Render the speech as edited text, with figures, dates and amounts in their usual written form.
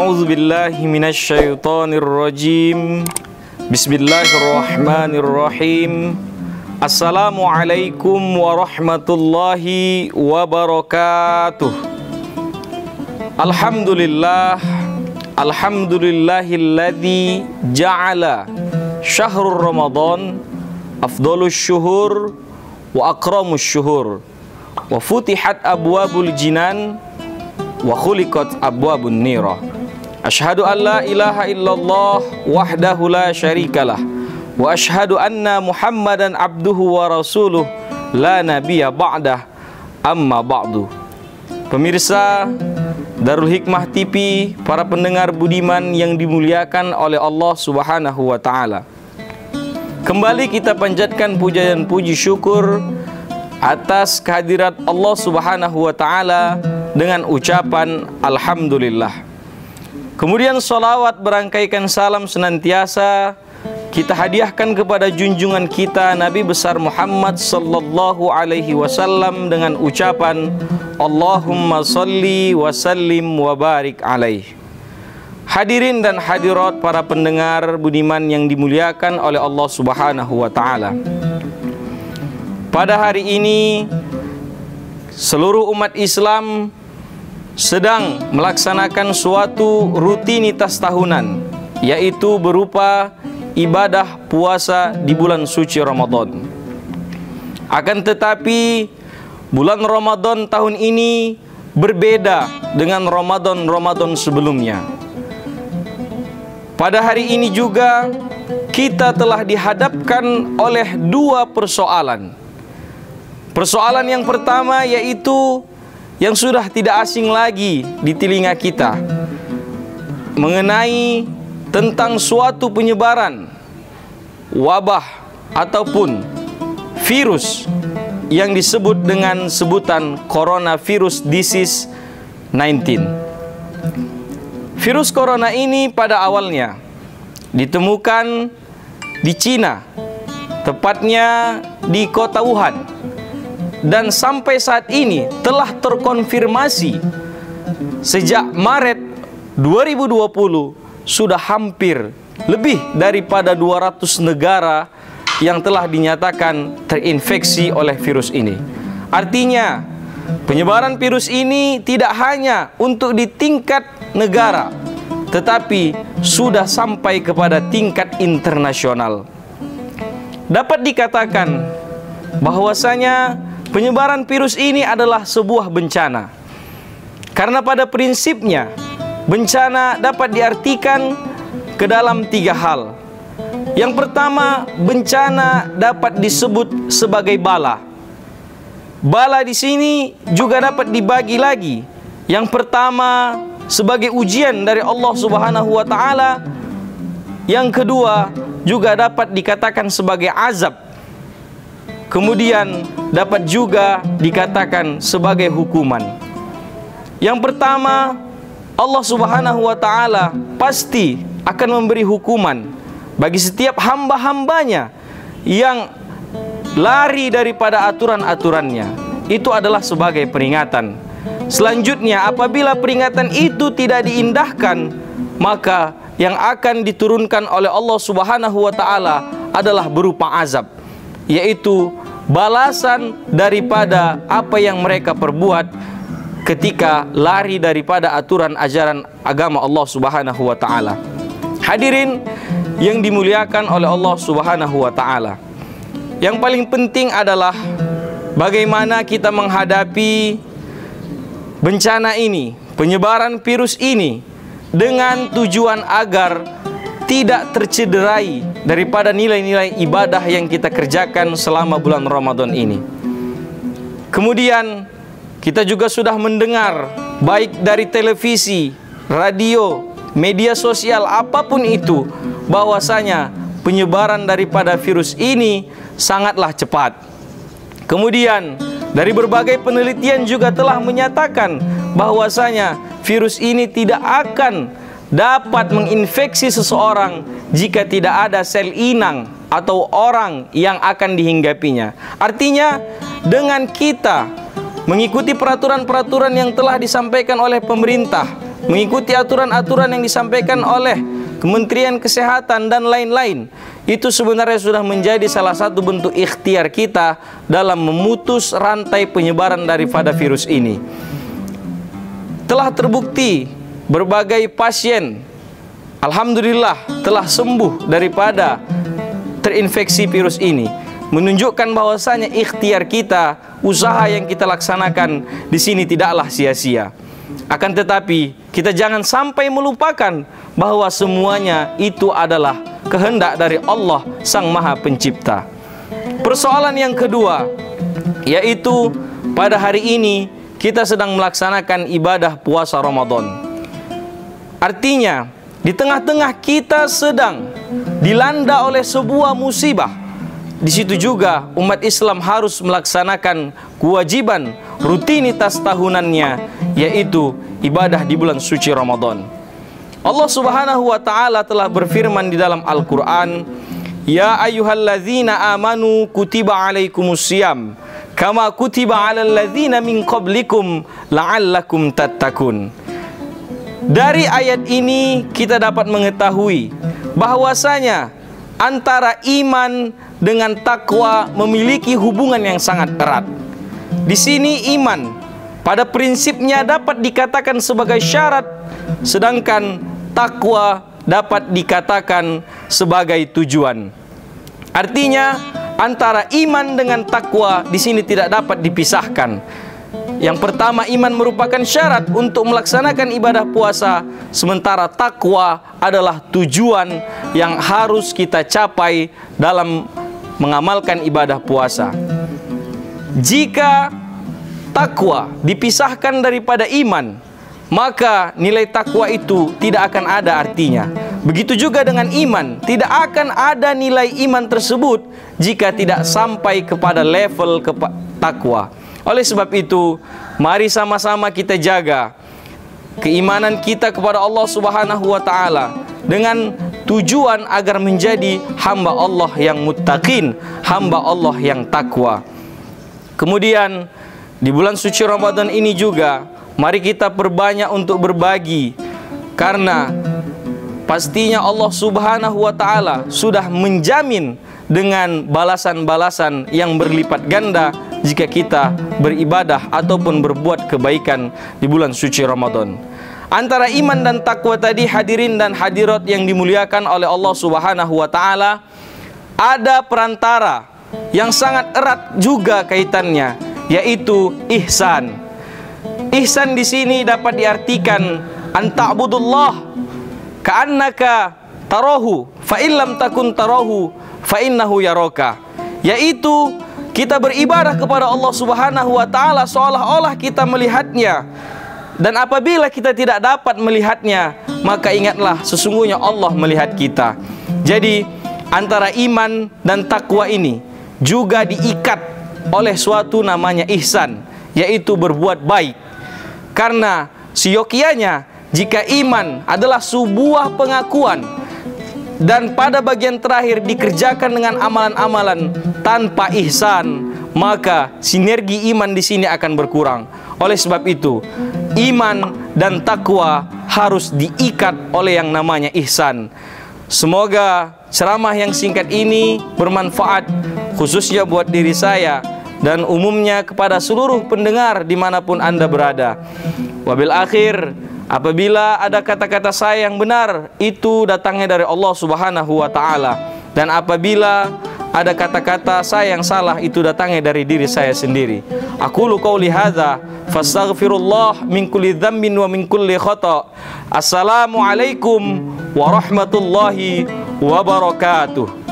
A'udzu billahi minasyaitonir rajim. Bismillahirrahmanirrahim. Assalamualaikum warahmatullahi wabarakatuh. Alhamdulillah, alhamdulillahilladzi ja'ala syahrul Ramadan afdhalus syuhur wa akramus syuhur wa futihat abwabul jinan wa khuliqat abwabun nira. Asyhadu an la ilaha illallah wahdahu la syarikalah wa asyhadu anna Muhammadan abduhu wa rasuluh la nabiyya ba'dah, amma ba'du. Pemirsa Darul Hikmah TV, para pendengar budiman yang dimuliakan oleh Allah Subhanahu wa taala. Kembali kita panjatkan puja dan puji syukur atas kehadirat Allah Subhanahu wa taala dengan ucapan alhamdulillah. Kemudian salawat berangkaikan salam senantiasa kita hadiahkan kepada junjungan kita Nabi besar Muhammad sallallahu alaihi wasallam dengan ucapan Allahumma salli wa sallim wa barik alaih. Hadirin dan hadirat para pendengar budiman yang dimuliakan oleh Allah Subhanahu wa taala. Pada hari ini seluruh umat Islam sedang melaksanakan suatu rutinitas tahunan, yaitu berupa ibadah puasa di bulan suci Ramadan. Akan tetapi bulan Ramadan tahun ini berbeda dengan Ramadan sebelumnya. Pada hari ini juga kita telah dihadapkan oleh dua persoalan. Persoalan yang pertama yaitu yang sudah tidak asing lagi di telinga kita, mengenai tentang suatu penyebaran wabah ataupun virus yang disebut dengan sebutan coronavirus disease 19. Virus corona ini pada awalnya ditemukan di Cina, tepatnya di kota Wuhan. Dan sampai saat ini telah terkonfirmasi sejak Maret 2020 sudah hampir lebih daripada 200 negara yang telah dinyatakan terinfeksi oleh virus ini. Artinya penyebaran virus ini tidak hanya untuk di tingkat negara, tetapi sudah sampai kepada tingkat internasional. Dapat dikatakan bahwasanya penyebaran virus ini adalah sebuah bencana. Karena pada prinsipnya bencana dapat diartikan ke dalam tiga hal. Yang pertama, bencana dapat disebut sebagai bala. Bala di sini juga dapat dibagi lagi. Yang pertama sebagai ujian dari Allah Subhanahu wa taala. Yang kedua juga dapat dikatakan sebagai azab. Kemudian dapat juga dikatakan sebagai hukuman. Yang pertama, Allah Subhanahu wa taala pasti akan memberi hukuman bagi setiap hamba-hambanya yang lari daripada aturan-aturannya. Itu adalah sebagai peringatan. Selanjutnya, apabila peringatan itu tidak diindahkan, maka yang akan diturunkan oleh Allah Subhanahu wa taala adalah berupa azab, yaitu balasan daripada apa yang mereka perbuat ketika lari daripada aturan ajaran agama Allah Subhanahu wa taala. Hadirin yang dimuliakan oleh Allah Subhanahu wa taala. Yang paling penting adalah bagaimana kita menghadapi bencana ini, penyebaran virus ini, dengan tujuan agar tidak tercederai daripada nilai-nilai ibadah yang kita kerjakan selama bulan Ramadan ini. Kemudian kita juga sudah mendengar baik dari televisi, radio, media sosial, apapun itu, bahwasanya penyebaran daripada virus ini sangatlah cepat. Kemudian dari berbagai penelitian juga telah menyatakan bahwasanya virus ini tidak akan dapat menginfeksi seseorang jika tidak ada sel inang atau orang yang akan dihinggapinya. Artinya dengan kita mengikuti peraturan-peraturan yang telah disampaikan oleh pemerintah, mengikuti aturan-aturan yang disampaikan oleh Kementerian Kesehatan dan lain-lain, itu sebenarnya sudah menjadi salah satu bentuk ikhtiar kita dalam memutus rantai penyebaran daripada virus ini. Telah terbukti berbagai pasien, alhamdulillah, telah sembuh daripada terinfeksi virus ini, menunjukkan bahwasanya ikhtiar kita, usaha yang kita laksanakan di sini tidaklah sia-sia. Akan tetapi kita jangan sampai melupakan bahwa semuanya itu adalah kehendak dari Allah Sang Maha Pencipta. Persoalan yang kedua, yaitu pada hari ini kita sedang melaksanakan ibadah puasa Ramadan. Artinya, di tengah-tengah kita sedang dilanda oleh sebuah musibah, di situ juga umat Islam harus melaksanakan kewajiban rutinitas tahunannya, yaitu ibadah di bulan suci Ramadan. Allah Subhanahu wa taala telah berfirman di dalam Al-Qur'an, "Ya ayyuhalladzina amanu kutiba alaikumusiyam kama kutiba alal ladzina min qablikum la'allakum tattaqun." Dari ayat ini kita dapat mengetahui bahwasanya antara iman dengan takwa memiliki hubungan yang sangat erat. Di sini iman pada prinsipnya dapat dikatakan sebagai syarat, sedangkan takwa dapat dikatakan sebagai tujuan. Artinya antara iman dengan takwa di sini tidak dapat dipisahkan. Yang pertama, iman merupakan syarat untuk melaksanakan ibadah puasa, sementara takwa adalah tujuan yang harus kita capai dalam mengamalkan ibadah puasa. Jika takwa dipisahkan daripada iman, maka nilai takwa itu tidak akan ada artinya. Begitu juga dengan iman, tidak akan ada nilai iman tersebut jika tidak sampai kepada level takwa. Oleh sebab itu, mari sama-sama kita jaga keimanan kita kepada Allah Subhanahu wa taala dengan tujuan agar menjadi hamba Allah yang muttaqin, hamba Allah yang takwa. Kemudian di bulan suci Ramadan ini juga mari kita perbanyak untuk berbagi, karena pastinya Allah Subhanahu wa taala sudah menjamin dengan balasan-balasan yang berlipat ganda jika kita beribadah ataupun berbuat kebaikan di bulan suci Ramadan. Antara iman dan takwa tadi, hadirin dan hadirat yang dimuliakan oleh Allah Subhanahu wa taala, ada perantara yang sangat erat juga kaitannya, yaitu ihsan. Ihsan di sini dapat diartikan anta'budullah ka'annaka tarahu fa illam takun tarahu fa innahu yaraka, yaitu kita beribadah kepada Allah Subhanahu wa taala seolah-olah kita melihatnya. Dan apabila kita tidak dapat melihatnya, maka ingatlah sesungguhnya Allah melihat kita. Jadi antara iman dan takwa ini juga diikat oleh suatu namanya ihsan, yaitu berbuat baik. Karena siokianya jika iman adalah sebuah pengakuan dan pada bagian terakhir dikerjakan dengan amalan-amalan tanpa ihsan, maka sinergi iman di sini akan berkurang. Oleh sebab itu, iman dan takwa harus diikat oleh yang namanya ihsan. Semoga ceramah yang singkat ini bermanfaat khususnya buat diri saya dan umumnya kepada seluruh pendengar dimanapun Anda berada. Wabil akhir, apabila ada kata-kata saya yang benar, itu datangnya dari Allah Subhanahu wa taala, dan apabila ada kata-kata saya yang salah, itu datangnya dari diri saya sendiri. Aqulu qouli hadza fastaghfirullah min kulli dzambin wa min kulli khata'. Assalamualaikum warahmatullahi wabarakatuh.